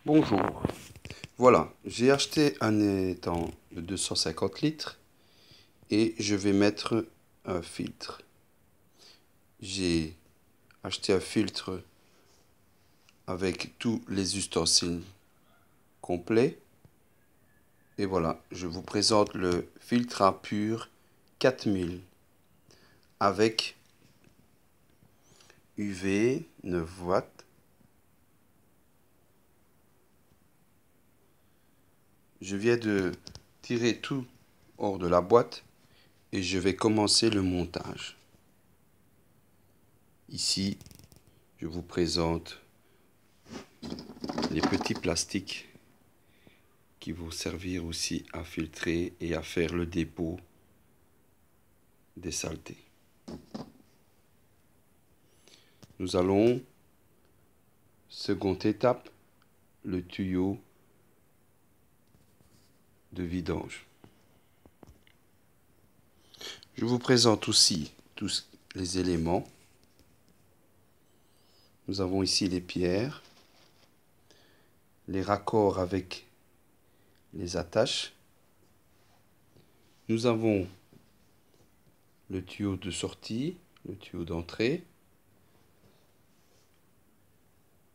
Bonjour. Voilà, j'ai acheté un étang de 250 litres et je vais mettre un filtre. J'ai acheté un filtre avec tous les ustensiles complets. Et voilà, je vous présente le filtre à pur 4000 avec UV 9 watts. Je viens de tirer tout hors de la boîte et je vais commencer le montage. Ici, je vous présente les petits plastiques qui vont servir aussi à filtrer et à faire le dépôt des saletés. Nous allons, seconde étape, le tuyau de vidange. Je vous présente aussi tous les éléments. Nous avons ici les pierres, les raccords avec les attaches. Nous avons le tuyau de sortie, le tuyau d'entrée,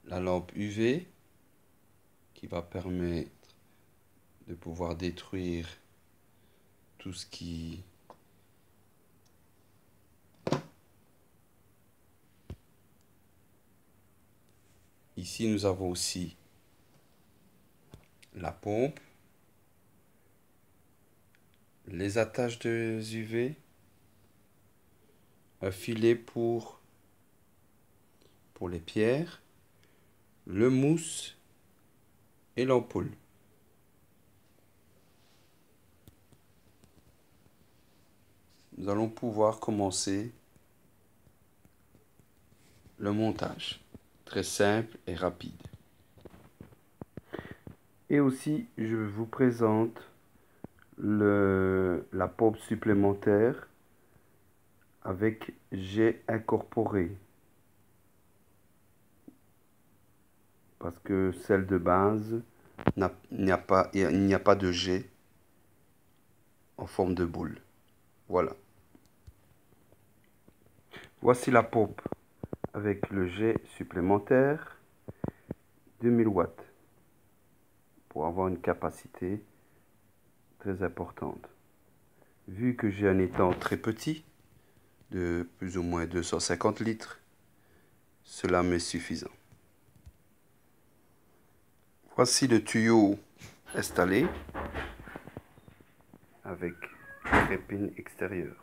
la lampe UV qui va permettre de pouvoir détruire tout ce qui Ici, nous avons aussi la pompe, les attaches de UV, un filet pour les pierres, le mousse et l'ampoule. Nous allons pouvoir commencer le montage. Très simple et rapide. Et aussi, je vous présente la pompe supplémentaire avec jet incorporé. Parce que celle de base, il n'y a pas de jet en forme de boule. Voilà. Voici la pompe avec le jet supplémentaire 2000 watts pour avoir une capacité très importante. Vu que j'ai un étang très petit, de plus ou moins 250 litres, cela m'est suffisant. Voici le tuyau installé avec crépine extérieure.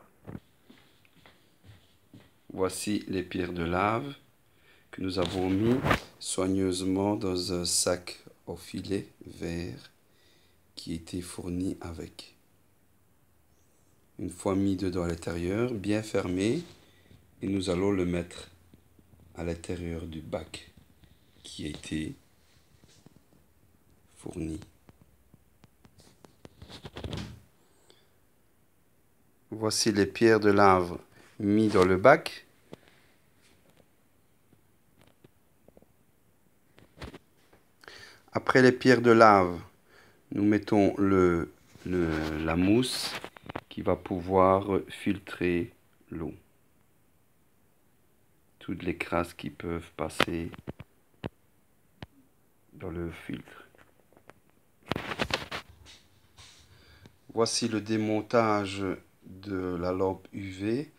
Voici les pierres de lave que nous avons mis soigneusement dans un sac au filet vert qui était fourni avec. Une fois mis dedans à l'intérieur, bien fermé, et nous allons le mettre à l'intérieur du bac qui a été fourni. Voici les pierres de lave mises dans le bac. Après les pierres de lave, nous mettons la mousse qui va pouvoir filtrer l'eau. Toutes les crasses qui peuvent passer dans le filtre. Voici le démontage de la lampe UV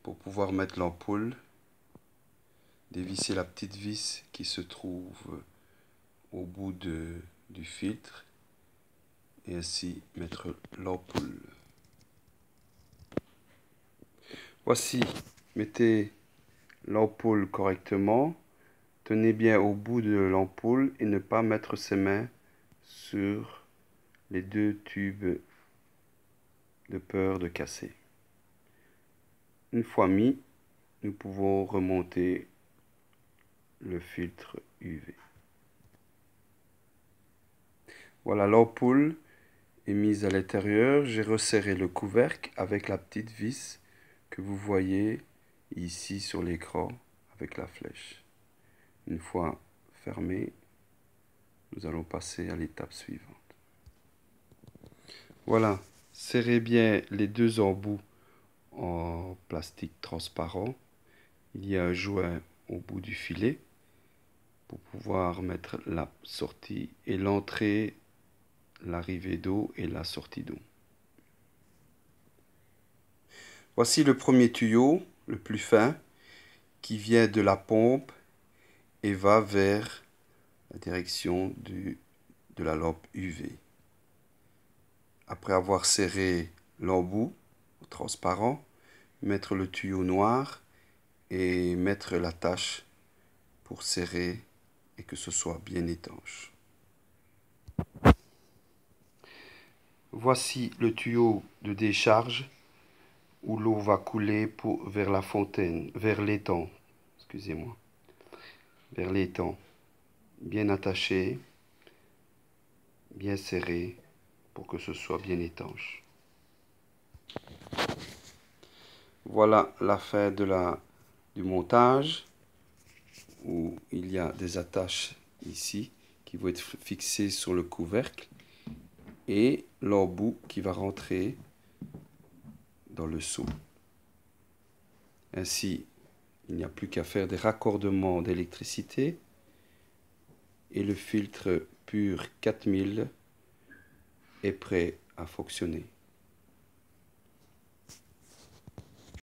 pour pouvoir mettre l'ampoule. Dévisser la petite vis qui se trouve au bout du filtre et ainsi mettre l'ampoule. Voici, mettez l'ampoule correctement, tenez bien au bout de l'ampoule et ne pas mettre ses mains sur les deux tubes de peur de casser. Une fois mis, nous pouvons remonter le filtre UV. Voilà, l'ampoule est mise à l'intérieur. J'ai resserré le couvercle avec la petite vis que vous voyez ici sur l'écran avec la flèche. Une fois fermé, Nous allons passer à l'étape suivante. Voilà, serrez bien les deux embouts en plastique transparent. Il y a un joint au bout du filet pour pouvoir mettre la sortie et l'entrée, l'arrivée d'eau et la sortie d'eau. Voici le premier tuyau, le plus fin, qui vient de la pompe et va vers la direction de la lampe UV. Après avoir serré l'embout transparent, mettre le tuyau noir et mettre l'attache pour serrer et que ce soit bien étanche. Voici le tuyau de décharge où l'eau va couler vers la fontaine, vers l'étang, excusez-moi, vers l'étang, bien attaché, bien serré pour que ce soit bien étanche. Voilà la fin du montage où il y a des attaches ici qui vont être fixées sur le couvercle et l'embout qui va rentrer dans le seau. Ainsi, il n'y a plus qu'à faire des raccordements d'électricité et le filtre PUR 4000 est prêt à fonctionner.